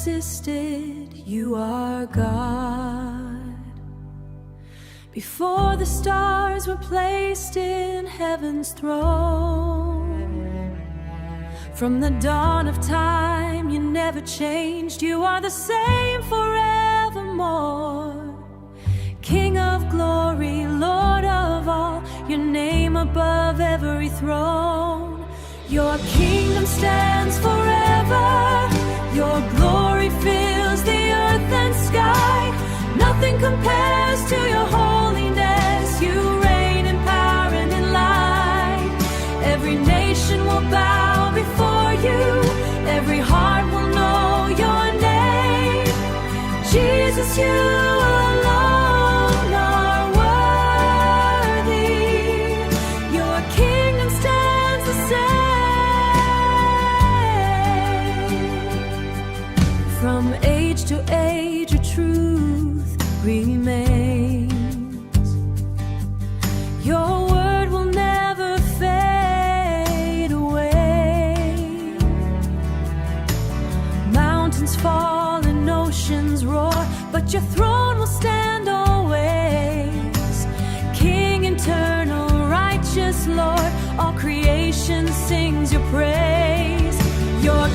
existed, you are God. Before the stars were placed in heaven's throne, from the dawn of time you never changed. You are the same forevermore. King of glory, Lord of all, your name above every throne. Your kingdom stands forever, your glory fills the earth and sky. Nothing compares to your holiness. You reign in power and in light. Every nation will bow before you, every heart will know your name. Jesus, you alone are worthy. Your kingdom stands the same. From age to age your truth remains. Your word will never fade away. Mountains fall and oceans roar, but your throne will stand always. King eternal, righteous Lord, all creation sings your praise. Your